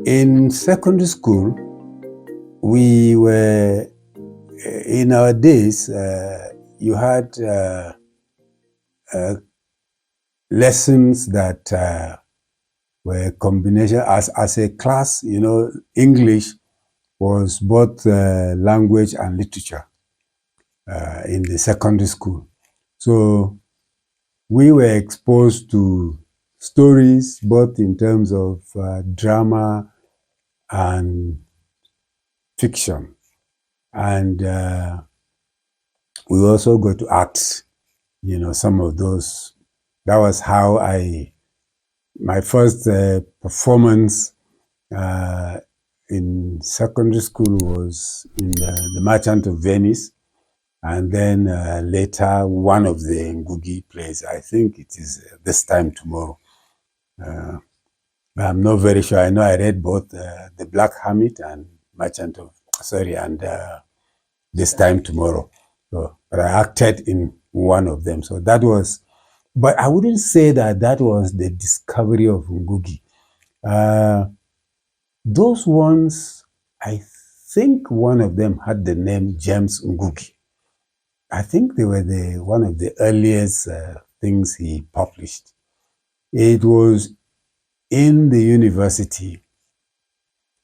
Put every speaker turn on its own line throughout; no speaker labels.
In secondary school, we were, in our days, you had lessons that were a combination. As a class, you know, English was both language and literature in the secondary school. So we were exposed to stories, both in terms of drama and fiction. And we also go to arts, you know, some of those. That was how my first performance in secondary school was in the Merchant of Venice. And then later, one of the Ngũgĩ plays. I think it is This Time Tomorrow. I'm not very sure. I know I read both The Black Hermit and This Time Tomorrow. So, but I acted in one of them. So that was, but I wouldn't say that was the discovery of Ngũgĩ. Those ones, I think one of them had the name James Ngũgĩ. I think they were one of the earliest things he published. It was in the university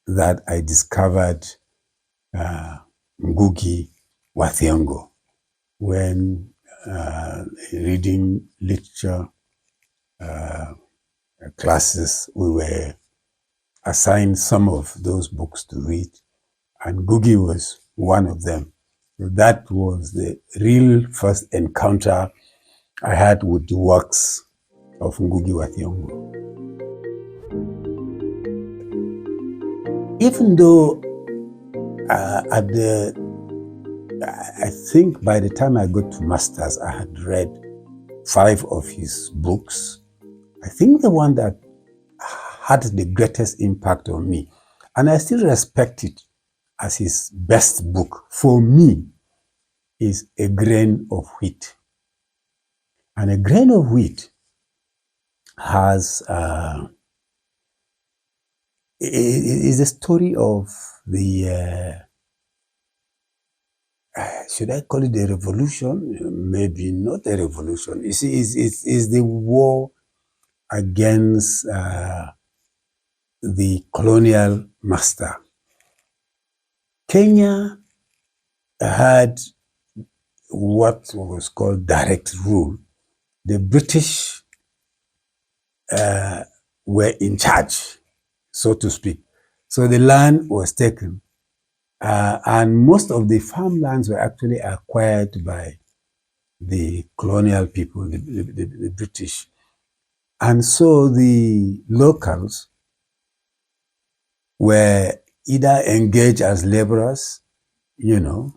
that I discovered Ngũgĩ wa Thiong'o when reading literature classes. We were assigned some of those books to read, and Ngũgĩ was one of them. So that was the real first encounter I had with the works of Ngũgĩ wa Thiong'o. Even though I think by the time I got to masters, I had read 5 of his books. I think the one that had the greatest impact on me, and I still respect it as his best book for me, is A Grain of Wheat. And A Grain of Wheat has is a story of the should I call it a revolution? Maybe not a revolution. It's the war against the colonial master. Kenya had what was called direct rule. The British were in charge, so to speak. So the land was taken, and most of the farmlands were actually acquired by the colonial people, the British. And so the locals were either engaged as laborers, you know,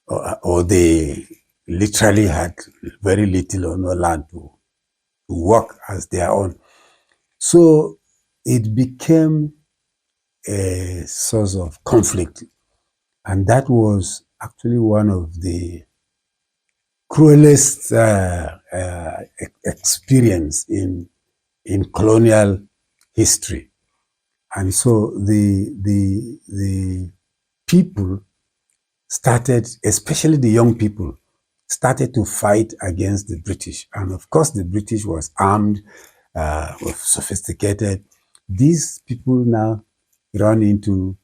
or they literally had very little or no land to work as their own. So it became a source of conflict. And that was actually one of the cruelest experience in colonial history. And so the people started, especially the young people, started to fight against the British. And of course, the British was armed, was sophisticated. These people now run into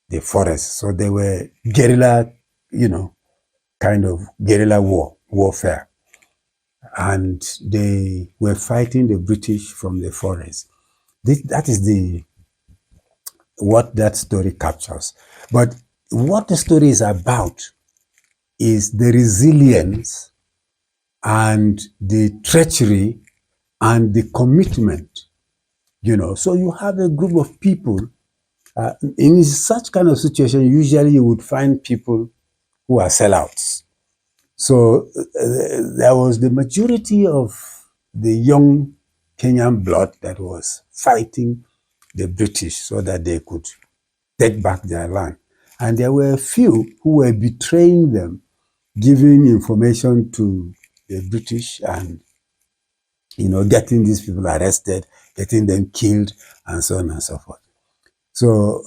the forest. So they were guerrilla, you know, kind of guerrilla warfare. And they were fighting the British from the forest. That is what that story captures. But what the story is about is the resilience and the treachery and the commitment, you know. So you have a group of people, in such kind of situation, usually you would find people who are sellouts. So there was the majority of the young Kenyan blood that was fighting the British so that they could take back their land. And there were a few who were betraying them, giving information to the British and getting these people arrested, getting them killed, and so on and so forth. So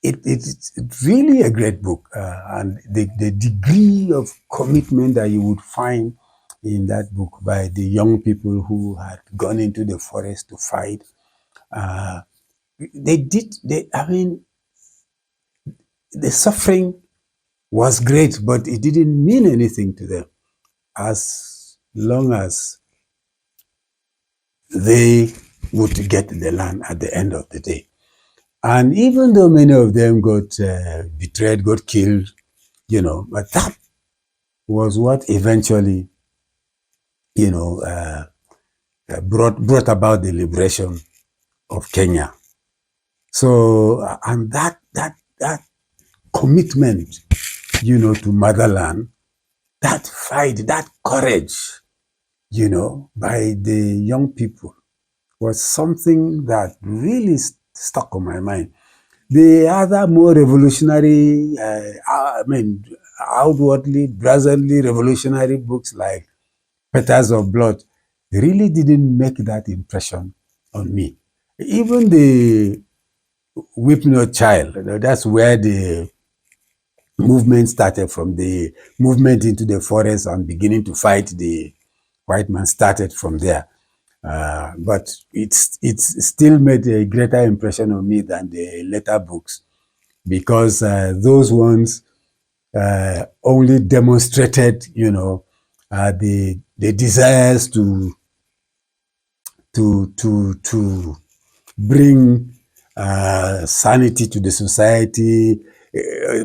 it's really a great book, and the degree of commitment that you would find in that book by the young people who had gone into the forest to fight, I mean, the suffering was great, but it didn't mean anything to them as long as they would get the land at the end of the day. And even though many of them got betrayed, got killed, but that was what eventually, brought about the liberation of Kenya. So, and that commitment, to motherland, that fight, that courage, by the young people was something that really stuck on my mind. The other more revolutionary, outwardly, brazenly revolutionary books like Petals of Blood really didn't make that impression on me. Even the Weep Not Child, that's where the movement started from. The movement into the forest and beginning to fight the white man started from there. But it's still made a greater impression on me than the later books, because those ones only demonstrated, the desires to bring sanity to the society.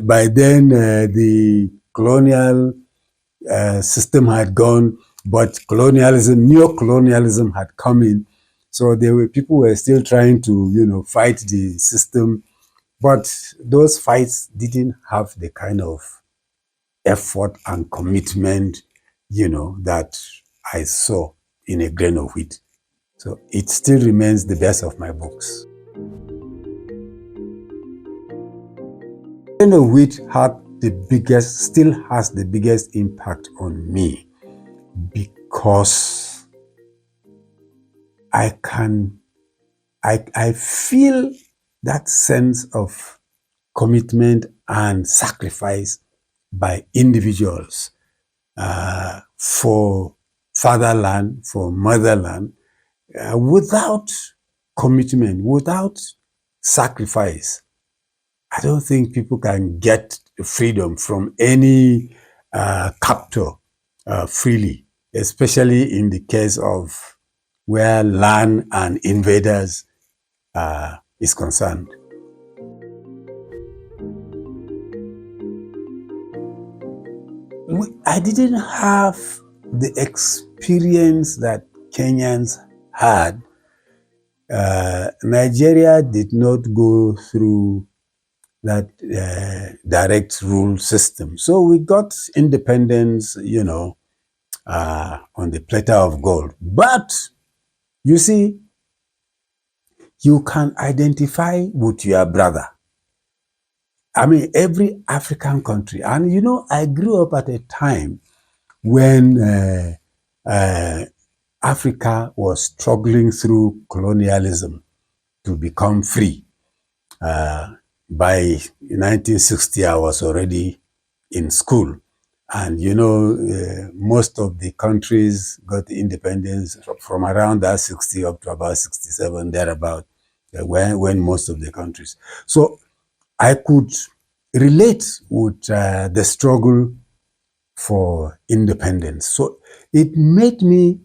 By then, the colonial system had gone, but neo-colonialism had come in. So people were still trying to, fight the system, but those fights didn't have the kind of effort and commitment, that I saw in A Grain of Wheat. So it still remains the best of my books. A Grain of Wheat still has the biggest impact on me, because I feel that sense of commitment and sacrifice by individuals for fatherland, for motherland. Without commitment, without sacrifice, I don't think people can get freedom from any captor freely, especially in the case of where land and invaders is concerned. I didn't have the experience that Kenyans had. Nigeria did not go through that direct rule system. So we got independence, on the platter of gold. But you see, you can identify with your brother. I mean, every African country. And I grew up at a time when Africa was struggling through colonialism to become free. By 1960, I was already in school. And, most of the countries got independence from around that 60 up to about 67, thereabout, when most of the countries. So I could relate with the struggle for independence. So it made me,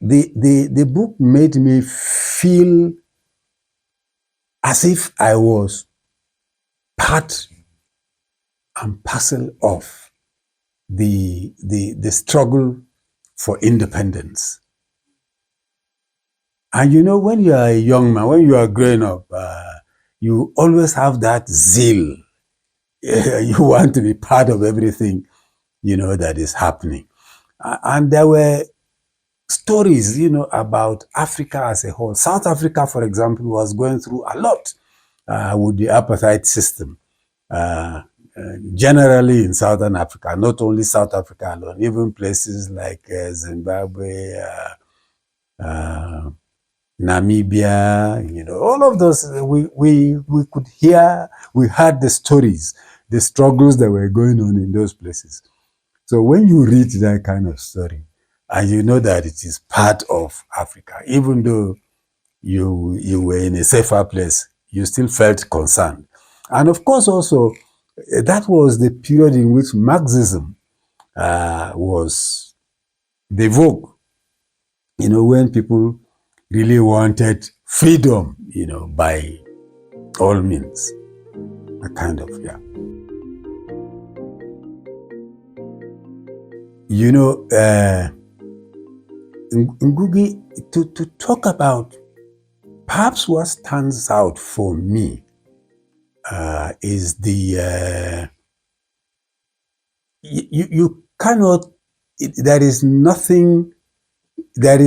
the book made me feel as if I was part and parcel of the struggle for independence. And when you are a young man, when you are growing up, you always have that zeal. You want to be part of everything, that is happening. And there were stories, about Africa as a whole. South Africa, for example, was going through a lot with the apartheid system. generally in Southern Africa, not only South Africa alone, even places like Zimbabwe, Namibia, all of those, we could hear, we heard the stories, the struggles that were going on in those places. So when you read that kind of story, and you know that it is part of Africa, even though you were in a safer place, you still felt concerned. And of course also, that was the period in which Marxism was the vogue, when people really wanted freedom, by all means. A kind of, yeah. Ngũgĩ, to talk about perhaps what stands out for me is the, you cannot, there is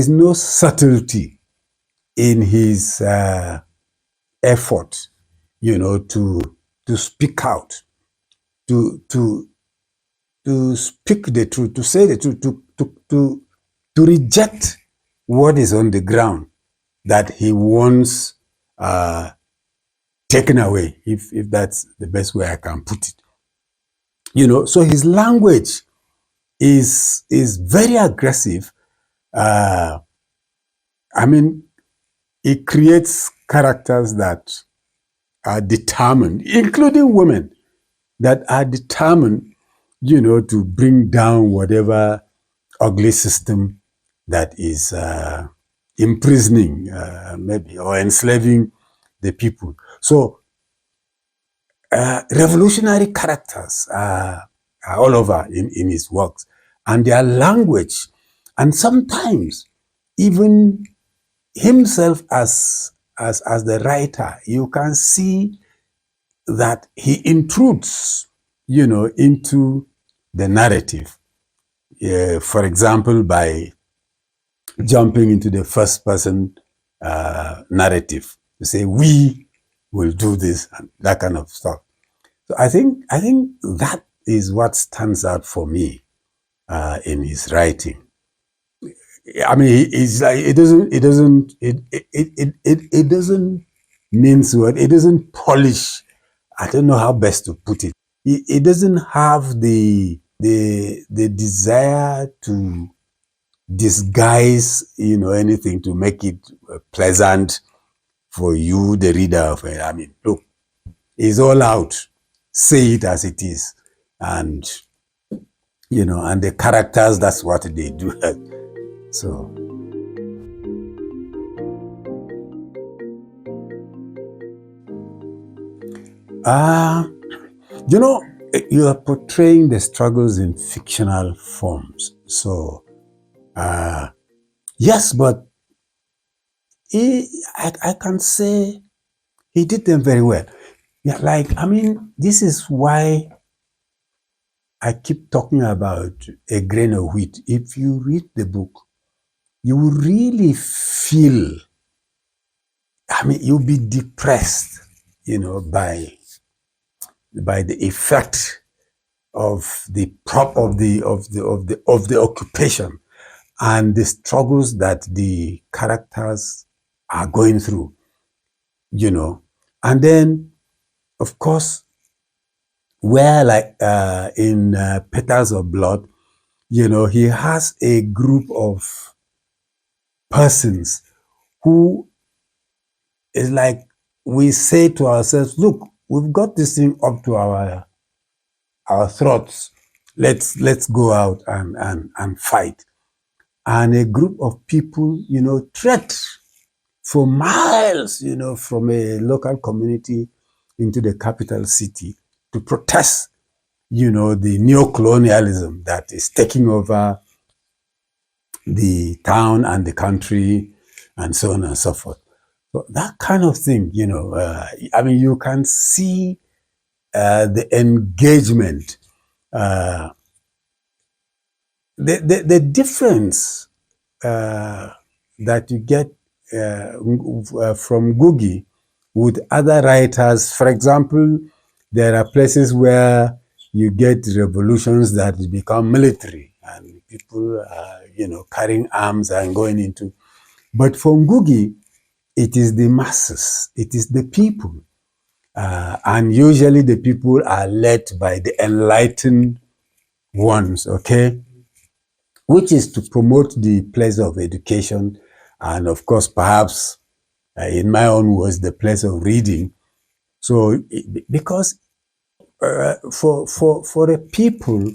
no subtlety in his effort, to speak out, to speak the truth, to say the truth, to reject what is on the ground that he wants taken away, if that's the best way I can put it. So his language is very aggressive. I mean, he creates characters that are determined, including women, that are determined, to bring down whatever ugly system that is imprisoning, maybe, or enslaving the people. So, revolutionary characters are all over in his works, and their language, and sometimes even himself as the writer, you can see that he intrudes, into the narrative. For example, by jumping into the first person narrative, to say, we will do this, and that kind of stuff. So I think that is what stands out for me in his writing. I mean, it's like, it doesn't mince word, it doesn't polish. I don't know how best to put it. It doesn't have the desire to disguise, anything to make it pleasant for you, the reader of it. I mean, look, it's all out. Say it as it is. And, and the characters, that's what they do. So. You are portraying the struggles in fictional forms. So, yes, but I can say he did them very well. Yeah, this is why I keep talking about A Grain of Wheat. If you read the book, you will really feel, you'll be depressed, by the effect of the occupation and the struggles that the characters are going through, and then, of course, where in Petals of Blood, he has a group of persons who is like, we say to ourselves, look, we've got this thing up to our throats. Let's go out and fight. And a group of people, trek for miles, from a local community into the capital city to protest, the neo-colonialism that is taking over the town and the country, and so on and so forth. So that kind of thing, you can see the engagement, the difference that you get from Ngũgĩ with other writers. For example, there are places where you get revolutions that become military and people are, carrying arms and going into. But for Ngũgĩ, it is the masses, it is the people. And usually the people are led by the enlightened ones, okay? Which is to promote the pleasure of education and, of course, perhaps, in my own words, the pleasure of reading. So, because for a people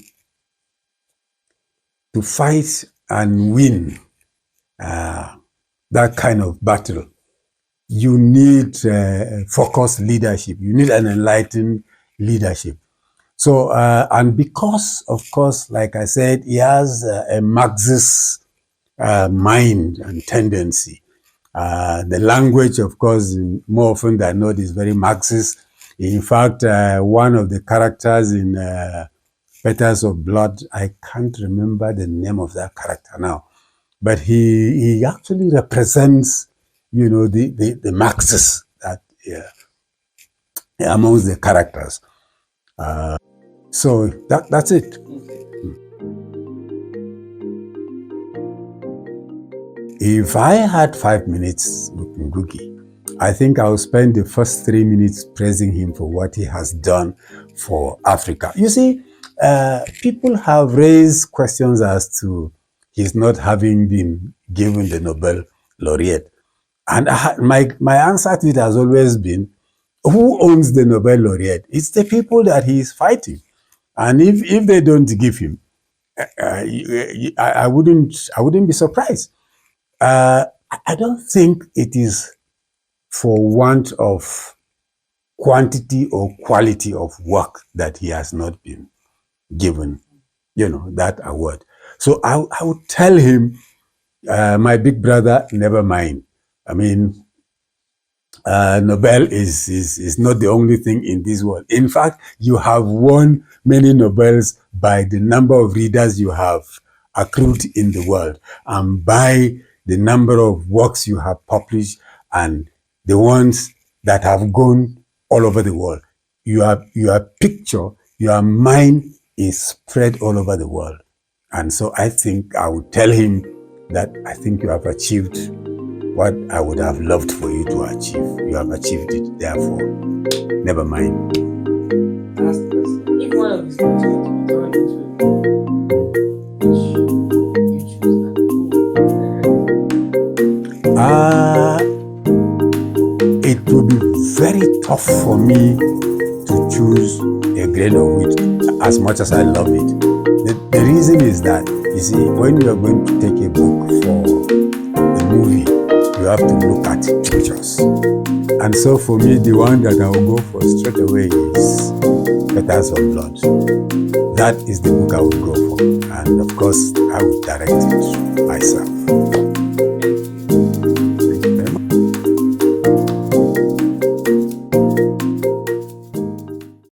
to fight and win that kind of battle, you need focused leadership. You need an enlightened leadership. So, and because, of course, like I said, he has a Marxist mind and tendency. The language, of course, more often than not, is very Marxist. In fact, one of the characters in Petals of Blood, I can't remember the name of that character now, but he actually represents, the Marxists that amongst the characters. So that's it. If I had 5 minutes with Ngũgĩ, I think I'll spend the first 3 minutes praising him for what he has done for Africa. You see, people have raised questions as to his not having been given the Nobel laureate. And my answer to it has always been, who owns the Nobel laureate? It's the people that he is fighting. And if they don't give him, I wouldn't be surprised. I don't think it is for want of quantity or quality of work that he has not been given, that award. So I would tell him, my big brother, never mind. I mean, Nobel is not the only thing in this world. In fact, you have won many Nobels by the number of readers you have accrued in the world and by the number of works you have published and the ones that have gone all over the world. Your picture, your mind is spread all over the world. And so I think I would tell him that I think you have achieved what I would have loved for you to achieve. You have achieved it, therefore, never mind.
If one of these things were to be turned into a book, which you choose
it would be very tough for me to choose a grain of wheat as much as I love it. The reason is that, you see, when you are going to take a book for the movie, you have to look at pictures. And so for me, the one that I will go for straight away is Petals of Blood. That is the book I would go for. And of course, I would direct it myself.